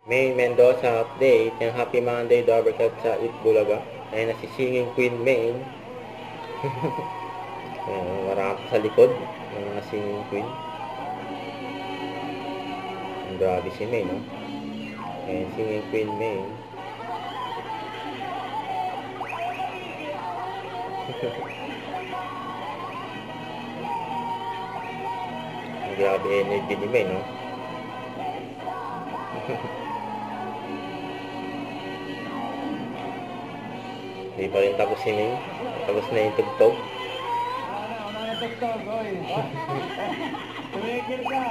May Mendoza update. Yung Happy Monday, Dobercat sa Itbulaga. Ayun na si Singing Queen May. Marami sa likod ng mga Singing Queen. Grabe si May, no? Ayun, Singing Queen May. Grabe energy ni May, no? Hindi pa rin tapos si May. Tapos na yung tugtog. Wala na tugtog, oy. Tumigil ka.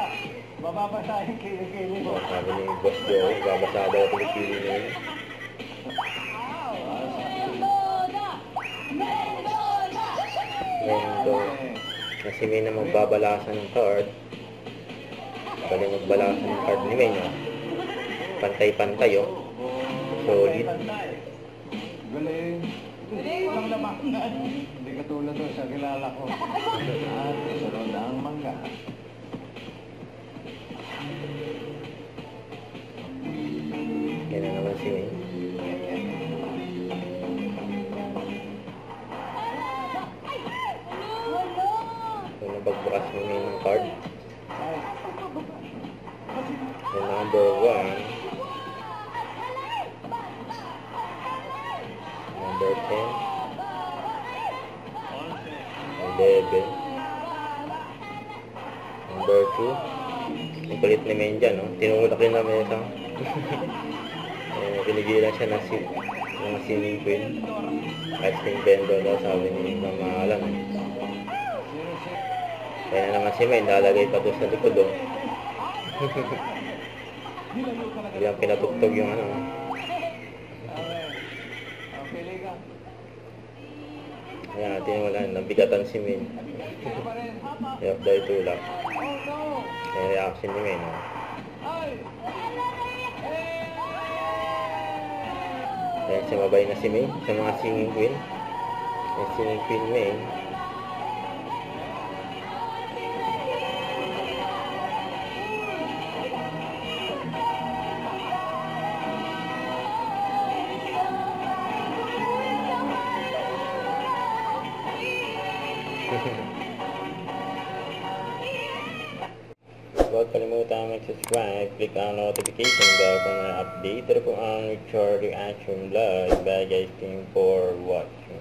Mababasa yung kilikili mo. Sabi ni Boss Joey, babasa daw ang kilikili niya. Na si May na magbabalasan ng card. Bali magbalasan ng card ni May, no? Pantay-pantay, oh. Solid. Galing. Ang lamangan. Hindi katulad doon sa kilala ko. At sunod ang mangga. Yan na naman si May. Yung nabagbukas ni May ng card. Yung number 1. Number 10. 11. Number 2. Ang kulit ni May dyan, no? Tinulak rin na mesa. Pinigilan siya ng Singing Queen. At Sing Bendo daw, sabi ni Mama Alan. Kaya na naman si May, nalagay pa doon sa likod, oh. Biglang pinatugtog yung ano. Kaya natin wala, nabigatan si May. Hirap daw itulak. Kaya reaction ni May, no? Kaya sumabay na si May sa mga Singing Queen. Yung Singing Queen May. Huwag kalimutan mag-subscribe, click ang notification bell kung may update. Ito po ang Richard Reaction Live. Bye guys, thank you for watching.